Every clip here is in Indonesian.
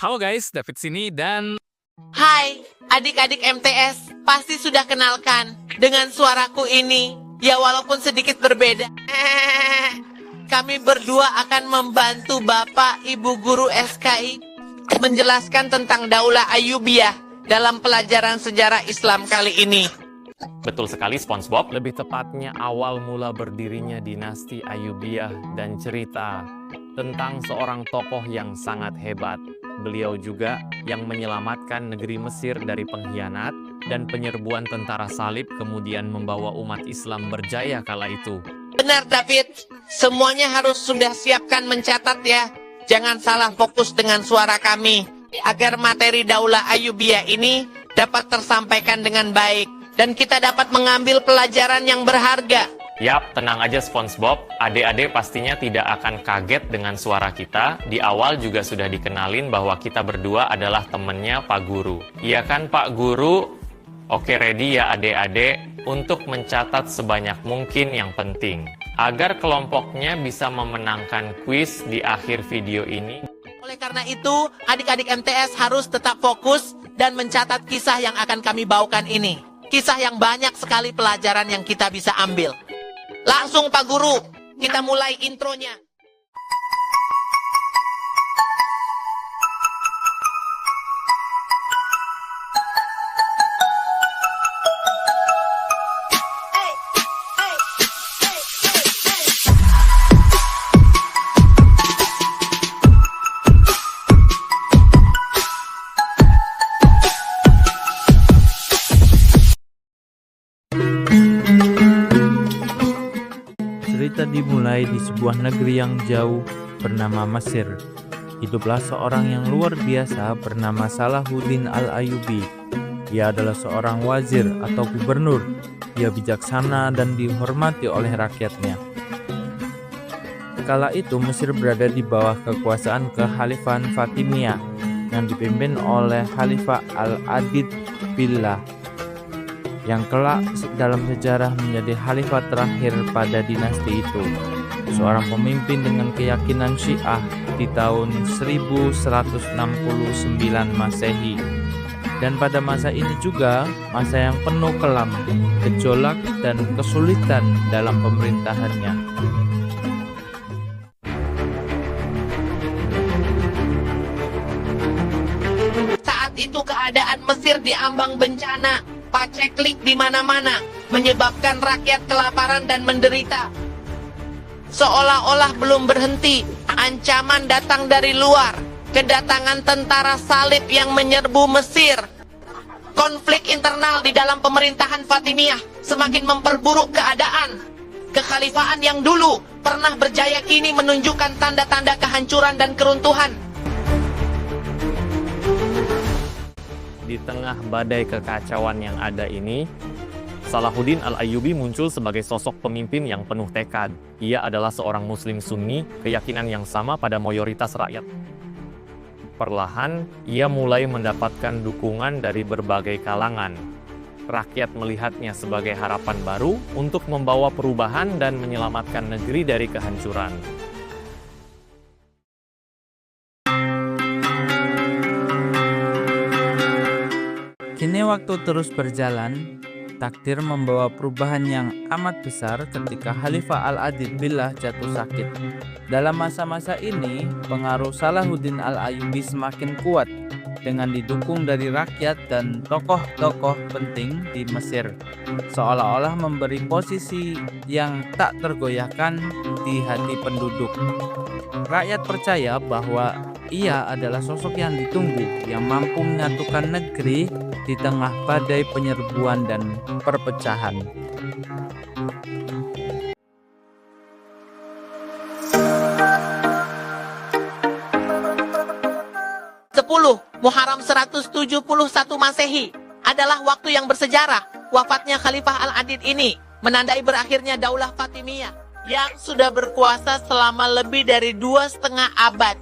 Halo guys, David sini dan Hai, adik-adik MTS, pasti sudah kenalkan dengan suaraku ini. Ya walaupun sedikit berbeda. Kami berdua akan membantu Bapak Ibu Guru SKI menjelaskan tentang Daulah Ayyubiyah dalam pelajaran sejarah Islam kali ini. Betul sekali SpongeBob. lebih tepatnya awal mula berdirinya dinasti Ayyubiyah dan cerita tentang seorang tokoh yang sangat hebat. Beliau juga yang menyelamatkan negeri Mesir dari pengkhianat dan penyerbuan tentara salib kemudian membawa umat Islam berjaya kala itu. Benar David, semuanya harus sudah siapkan mencatat ya. Jangan salah fokus dengan suara kami, agar materi Daulah Ayyubiyah ini dapat tersampaikan dengan baik dan kita dapat mengambil pelajaran yang berharga. Yap, tenang aja SpongeBob. Adik-adik pastinya tidak akan kaget dengan suara kita. Di awal juga sudah dikenalin bahwa kita berdua adalah temennya Pak Guru. Iya kan Pak Guru? Oke, ready ya adik-adik untuk mencatat sebanyak mungkin yang penting agar kelompoknya bisa memenangkan kuis di akhir video ini. Oleh karena itu, adik-adik MTS harus tetap fokus dan mencatat kisah yang akan kami bawakan ini. Kisah yang banyak sekali pelajaran yang kita bisa ambil. Langsung Pak Guru, kita mulai intronya. Cerita dimulai di sebuah negeri yang jauh bernama Mesir. Hiduplah seorang yang luar biasa bernama Salahuddin Al-Ayyubi. Ia adalah seorang wazir atau gubernur. Ia bijaksana dan dihormati oleh rakyatnya. Kala itu Mesir berada di bawah kekuasaan Kekhalifahan Fatimiyah yang dipimpin oleh Khalifah Al-Adid Billah, yang kelak dalam sejarah menjadi khalifah terakhir pada dinasti itu. Seorang pemimpin dengan keyakinan Syiah di tahun 1169 Masehi. Dan pada masa ini juga masa yang penuh kelam, gejolak dan kesulitan dalam pemerintahannya. Saat itu keadaan Mesir diambang bencana, paceklik di mana-mana, menyebabkan rakyat kelaparan dan menderita. Seolah-olah belum berhenti, ancaman datang dari luar, kedatangan tentara salib yang menyerbu Mesir. Konflik internal di dalam pemerintahan Fatimiyah semakin memperburuk keadaan. Kekhalifahan yang dulu pernah berjaya kini menunjukkan tanda-tanda kehancuran dan keruntuhan. Di tengah badai kekacauan yang ada ini, Salahuddin Al-Ayyubi muncul sebagai sosok pemimpin yang penuh tekad. Ia adalah seorang muslim sunni, keyakinan yang sama pada mayoritas rakyat. Perlahan, ia mulai mendapatkan dukungan dari berbagai kalangan. Rakyat melihatnya sebagai harapan baru untuk membawa perubahan dan menyelamatkan negeri dari kehancuran. Kini waktu terus berjalan, takdir membawa perubahan yang amat besar ketika Khalifah Al-Adid Billah jatuh sakit. Dalam masa-masa ini, pengaruh Salahuddin Al-Ayyubi semakin kuat dengan didukung dari rakyat dan tokoh-tokoh penting di Mesir, seolah-olah memberi posisi yang tak tergoyahkan di hati penduduk. Rakyat percaya bahwa ia adalah sosok yang ditunggu, yang mampu menyatukan negeri di tengah badai penyerbuan dan perpecahan. Muharram 171 Masehi adalah waktu yang bersejarah. Wafatnya Khalifah Al-Adid ini menandai berakhirnya Daulah Fatimiyah yang sudah berkuasa selama lebih dari 2,5 abad.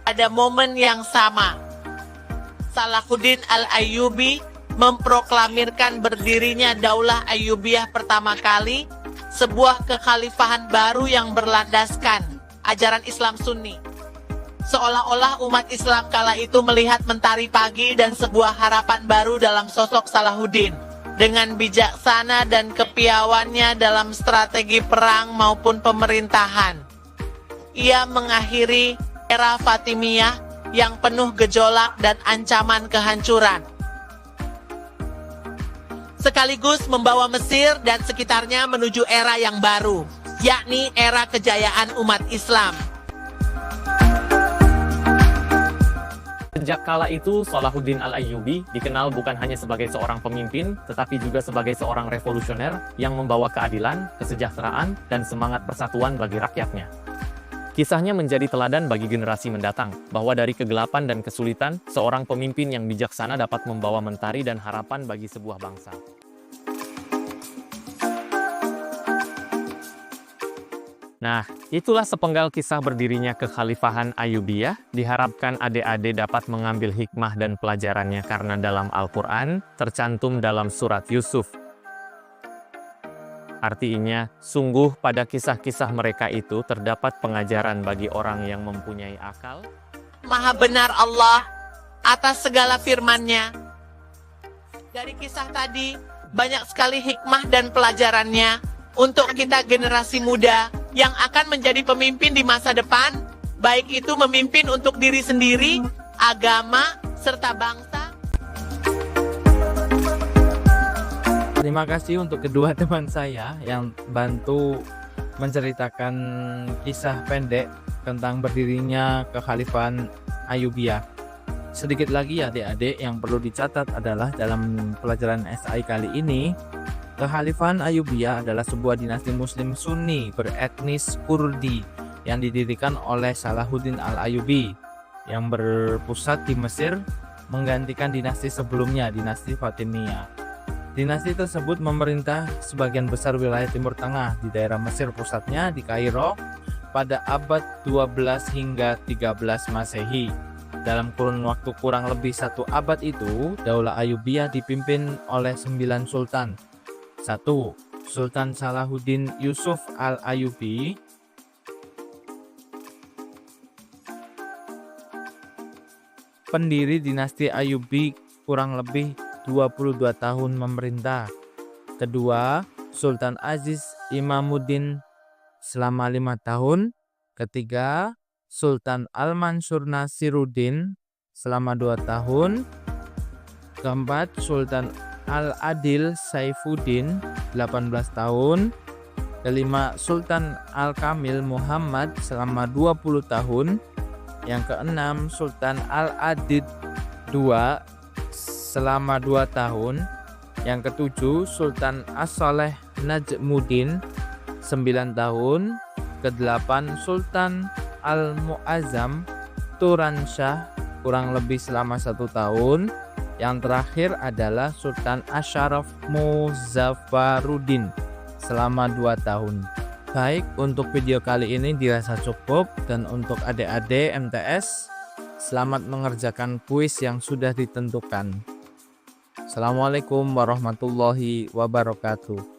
Pada momen yang sama, Salahuddin Al-Ayyubi memproklamirkan berdirinya Daulah Ayyubiyah pertama kali, sebuah kekhalifahan baru yang berlandaskan ajaran Islam Sunni. Seolah-olah umat Islam kala itu melihat mentari pagi dan sebuah harapan baru dalam sosok Salahuddin. Dengan bijaksana dan kepiawannya dalam strategi perang maupun pemerintahan, ia mengakhiri era Fatimiyah yang penuh gejolak dan ancaman kehancuran. Sekaligus membawa Mesir dan sekitarnya menuju era yang baru, yakni era kejayaan umat Islam. Sejak kala itu, Salahuddin Al-Ayyubi dikenal bukan hanya sebagai seorang pemimpin, tetapi juga sebagai seorang revolusioner yang membawa keadilan, kesejahteraan, dan semangat persatuan bagi rakyatnya. Kisahnya menjadi teladan bagi generasi mendatang, bahwa dari kegelapan dan kesulitan, seorang pemimpin yang bijaksana dapat membawa mentari dan harapan bagi sebuah bangsa. Nah, itulah sepenggal kisah berdirinya kekhalifahan Ayyubiyah. Diharapkan adik-adik dapat mengambil hikmah dan pelajarannya karena dalam Al-Quran tercantum dalam surat Yusuf. Artinya, sungguh pada kisah-kisah mereka itu terdapat pengajaran bagi orang yang mempunyai akal. Maha benar Allah atas segala firman-Nya. Dari kisah tadi, banyak sekali hikmah dan pelajarannya untuk kita generasi muda yang akan menjadi pemimpin di masa depan, baik itu memimpin untuk diri sendiri, agama, serta bangsa. Terima kasih untuk kedua teman saya yang bantu menceritakan kisah pendek tentang berdirinya kekhalifahan Ayyubiyah. Sedikit lagi adik-adik yang perlu dicatat adalah dalam pelajaran SI kali ini, kekhalifahan Ayyubiyah adalah sebuah dinasti Muslim Sunni beretnis Kurdi yang didirikan oleh Salahuddin Al-Ayyubi yang berpusat di Mesir, menggantikan dinasti sebelumnya, dinasti Fatimiyah. Dinasti tersebut memerintah sebagian besar wilayah Timur Tengah di daerah Mesir, pusatnya di Kairo pada abad 12 hingga 13 Masehi. Dalam kurun waktu kurang lebih 1 abad itu, Daulah Ayyubiyah dipimpin oleh 9 sultan. 1. Sultan Salahuddin Yusuf Al-Ayyubi. Pendiri dinasti Ayyubi kurang lebih 22 tahun memerintah. Kedua, Sultan Aziz Imamuddin selama 5 tahun. Ketiga, Sultan Al-Mansur Nasiruddin selama 2 tahun. Keempat, Sultan Al-Adil Saifuddin 18 tahun. Kelima, Sultan Al-Kamil Muhammad selama 20 tahun. Yang keenam, Sultan Al-Adid II selama 2 tahun. Yang ketujuh, Sultan As-Saleh Najmuddin 9 tahun. Kedelapan, Sultan Al-Mu'azzam Turansyah kurang lebih selama 1 tahun. Yang terakhir adalah Sultan Asyaraf Muzaffaruddin selama 2 tahun. Baik, untuk video kali ini dirasa cukup, dan untuk adik-adik MTS, selamat mengerjakan kuis yang sudah ditentukan. Assalamualaikum warahmatullahi wabarakatuh.